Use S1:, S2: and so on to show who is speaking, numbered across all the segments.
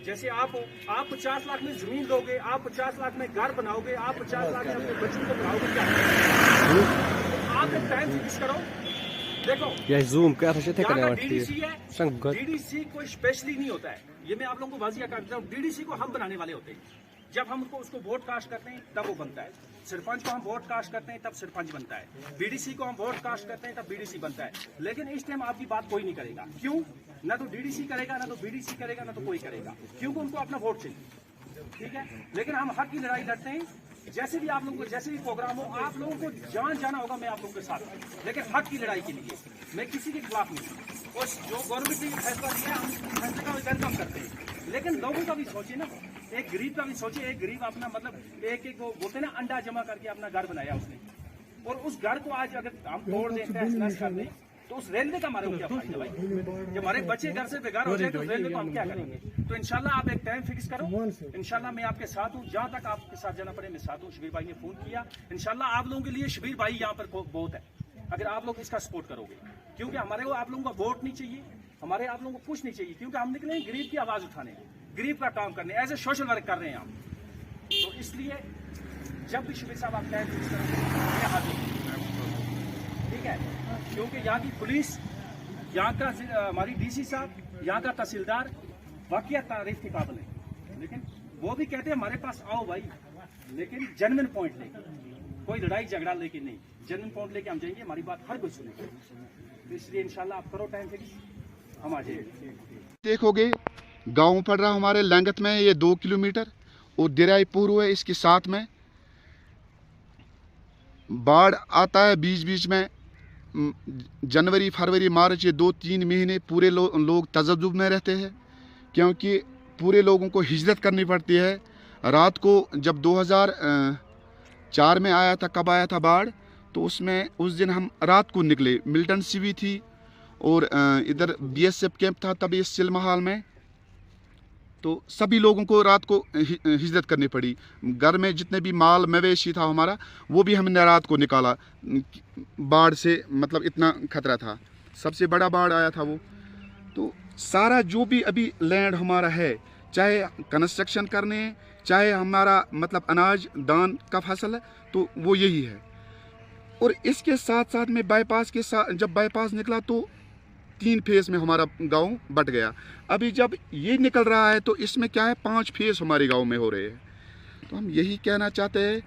S1: जैसे आप 50 लाख में जमीन दोगे, आप 50 लाख में घर बनाओगे, आप 50 लाख में अपने बच्चों को पढ़ाओगे, क्या आप एक टाइम फिक्स करो। देखो डीडीसी है, डीडीसी कोई स्पेशली नहीं होता है, ये मैं आप लोगों को वाजिया करता हूँ। डीडीसी को हम बनाने वाले होते हैं, जब हम उसको वोट कास्ट करते हैं तब वो बनता है। सरपंच को हम वोट कास्ट करते हैं तब सरपंच बनता है। बीडीसी को हम वोट कास्ट करते हैं तब बीडीसी बनता है। लेकिन इस टाइम आपकी बात कोई नहीं करेगा। क्यों? ना तो डीडीसी करेगा, ना तो बीडीसी करेगा, ना तो कोई करेगा, क्योंकि उनको अपना वोट चाहिए। ठीक है, लेकिन हम हक की लड़ाई लड़ते हैं। जैसे भी आप लोगों को जैसे भी प्रोग्राम हो, आप लोगों को जान जाना होगा, मैं आप लोगों के साथ, लेकिन हक की लड़ाई के लिए। मैं किसी के खिलाफ नहीं, और जो गवर्नमेंट ने फैसला किया हम फैसले का वेलकम करते हैं। लेकिन लोगों का भी सोचिए ना, एक गरीब का भी सोचिए। एक गरीब अपना मतलब एक वो बोलते ना अंडा जमा करके अपना घर बनाया उसने, और उस घर को आज अगर हम तोड़ दें, तहस नहस कर दें, तो उस रेलवे का हमारे को क्या फायदा भाई? जब हमारे बच्चे घर से बेघर हो जाए तो रेलवे को हम क्या करेंगे? तो इंशाल्लाह आप एक टाइम फिक्स करो, इंशाल्लाह मैं आपके साथ हूँ, जहाँ तक आपके साथ जाना पड़े मैं साथ हूँ। शबीर भाई ने फोन किया, इंशाल्लाह आप लोगों के लिए शबीर भाई यहाँ पर बहुत है, अगर आप लोग इसका सपोर्ट करोगे। क्योंकि हमारे को आप लोगों का वोट नहीं चाहिए, हमारे आप लोगों को कुछ नहीं चाहिए, क्योंकि हम निकले गरीब की आवाज उठाने, गरीब का काम करने, एज ए सोशल वर्क कर रहे हैं हम। तो इसलिए जब भी शबीर साहब आप टाइम फिक्स करेंगे मैं हाजिर हूँ, ठीक है? क्योंकि यहाँ की पुलिस, यहाँ का हमारी डीसी साहब, यहाँ का तहसीलदार वाकई तारीफ के काबिल है। लेकिन वो भी कहते हैं हमारे पास आओ भाई, लेकिन जेन्युइन पॉइंट लेके, कोई लड़ाई झगड़ा लेके नहीं, जेन्युइन पॉइंट लेके हम जाएंगे, हमारी बात हर कोई सुनेगा। तो इसलिए इंशाल्लाह आप करो टाइम फिक्स, हम आ जाएंगे।
S2: देखोगे गांव पड़ रहा हमारे लंगत में, ये 2 किलोमीटर, और दरियाई पूर्व है इसके साथ में। बाढ़ आता है बीच बीच में, जनवरी फरवरी मार्च, ये 2-3 महीने पूरे लोग तजब्जुब में रहते हैं, क्योंकि पूरे लोगों को हिजरत करनी पड़ती है। रात को जब 2004 में आया था, कब आया था बाढ़, तो उसमें उस दिन हम रात को निकले, मिल्टन सीवी थी और इधर बीएसएफ कैंप था तब इस सिलमहाल में, तो सभी लोगों को रात को हिजरत करनी पड़ी। घर में जितने भी माल मवेशी था हमारा, वो भी हमने रात को निकाला, बाढ़ से मतलब इतना खतरा था, सबसे बड़ा बाढ़ आया था वो। तो सारा जो भी अभी लैंड हमारा है, चाहे कंस्ट्रक्शन करने, चाहे हमारा मतलब अनाज दान का फसल है, तो वो यही है। और इसके साथ साथ में बाईपास के साथ, जब बाईपास निकला तो 3 फेस में हमारा गांव बट गया। अभी जब ये निकल रहा है तो इसमें क्या है, 5 फेस हमारे गांव में हो रहे हैं। तो हम यही कहना चाहते हैं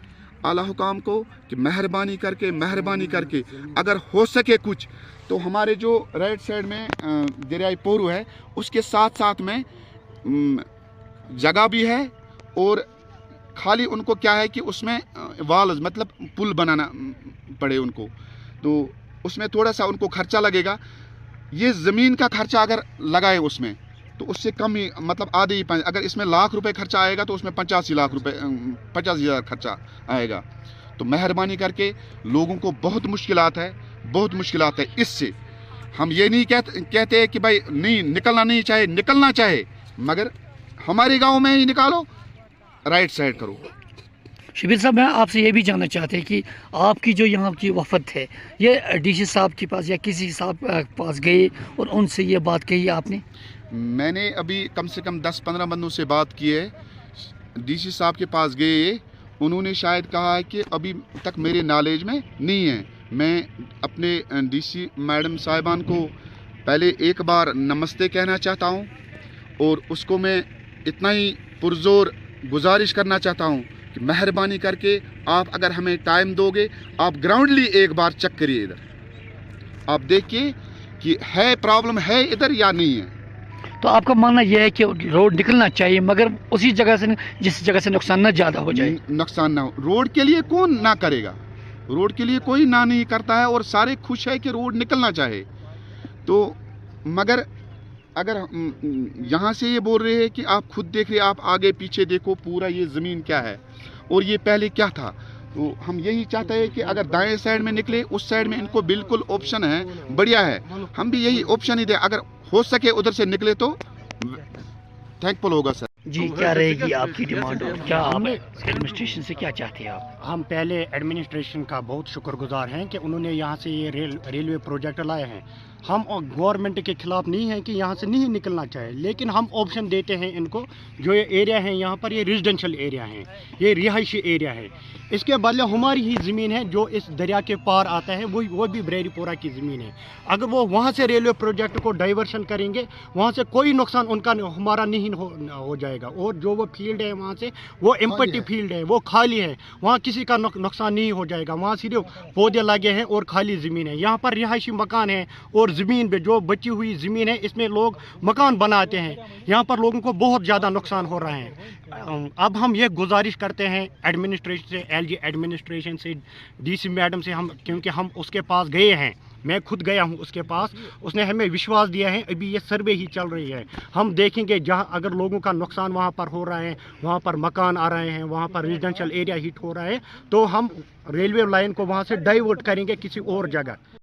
S2: आला हुकाम को कि मेहरबानी करके अगर हो सके कुछ, तो हमारे जो राइट साइड में दरियाई पोरू है, उसके साथ साथ में जगह भी है, और खाली उनको क्या है कि उसमें वाल्स मतलब पुल बनाना पड़े उनको, तो उसमें थोड़ा सा उनको खर्चा लगेगा। ये ज़मीन का खर्चा अगर लगाए उसमें, तो उससे कम ही मतलब आधे ही, अगर इसमें लाख रुपए खर्चा आएगा तो उसमें 85 लाख रुपए 50,000 खर्चा आएगा। तो मेहरबानी करके, लोगों को बहुत मुश्किलात है इससे। हम ये नहीं कहते कि भाई नहीं निकलना चाहे, मगर हमारे गांव में ही निकालो, राइट साइड करो।
S3: शबीर साहब, मैं आपसे ये भी जानना चाहते हैं कि आपकी जो यहाँ की वफद है, ये डीसी साहब के पास या किसी साहब के पास गए और उनसे ये बात कही आपने?
S2: मैंने अभी कम से कम 10-15 बंदों से बात की है, डीसी साहब के पास गए, उन्होंने शायद कहा है कि अभी तक मेरे नॉलेज में नहीं है। मैं अपने डीसी मैडम साहिबान को पहले एक बार नमस्ते कहना चाहता हूँ, और उसको मैं इतना ही पुरजोर गुजारिश करना चाहता हूँ कि मेहरबानी करके आप अगर हमें टाइम दोगे, आप ग्राउंडली एक बार चेक करिए, इधर आप देखिए कि है प्रॉब्लम है इधर या नहीं है।
S3: तो आपका मानना यह है कि रोड निकलना चाहिए, मगर उसी जगह से जिस जगह से नुकसान न ज़्यादा हो जाए,
S2: नुकसान ना हो। रोड के लिए कौन ना करेगा, रोड के लिए कोई ना नहीं करता है, और सारे खुश है कि रोड निकलना चाहे। तो मगर अगर यहाँ से ये बोल रहे हैं कि आप खुद देख रहे, आप आगे पीछे देखो, पूरा ये ज़मीन क्या है और ये पहले क्या था। तो हम यही चाहते हैं कि अगर दाएं साइड में निकले, उस साइड में इनको बिल्कुल ऑप्शन है, बढ़िया है, हम भी यही ऑप्शन ही दें। अगर हो सके उधर से निकले तो थैंकफुल होगा सर।
S3: जी, क्या रहेगी आपकी डिमांड और क्या आप एडमिनिस्ट्रेशन से क्या चाहते हैं आप?
S4: हम पहले एडमिनिस्ट्रेशन का बहुत शुक्रगुजार हैं कि उन्होंने यहाँ से ये रेलवे प्रोजेक्ट लाए हैं। हम गवर्नमेंट के खिलाफ नहीं हैं कि यहाँ से नहीं निकलना चाहिए, लेकिन हम ऑप्शन देते हैं इनको। जो ये एरिया है यहाँ पर, ये रेजिडेंशियल एरिया है, ये रिहायशी एरिया है। इसके बदले हमारी ही ज़मीन है जो इस दरिया के पार आता है, वो भी बरेरीपोरा की ज़मीन है। अगर वो वहाँ से रेलवे प्रोजेक्ट को डाइवर्शन करेंगे, वहाँ से कोई नुकसान उनका हमारा नहीं हो जाएगा। और जो वो फील्ड है वहाँ से, वो एम्प्टी फील्ड है, वो खाली है, वहाँ किसी का नुकसान नहीं हो जाएगा। वहाँ सिर्फ पौधे लगे हैं और खाली ज़मीन है। यहाँ पर रिहायशी मकान है और ज़मीन पे जो बची हुई ज़मीन है, इसमें लोग मकान बनाते हैं। यहाँ पर लोगों को बहुत ज़्यादा नुकसान हो रहा है। अब हम ये गुजारिश करते हैं एडमिनिस्ट्रेशन से, एलजी एडमिनिस्ट्रेशन से, डीसी मैडम से, क्योंकि हम उसके पास गए हैं, मैं खुद गया हूं उसके पास, उसने हमें विश्वास दिया है। अभी ये सर्वे ही चल रही है, हम देखेंगे जहां अगर लोगों का नुकसान वहां पर हो रहा है, वहां पर मकान आ रहे हैं, वहां पर रेजिडेंशियल एरिया हिट हो रहा है, तो हम रेलवे लाइन को वहां से डाइवर्ट करेंगे किसी और जगह।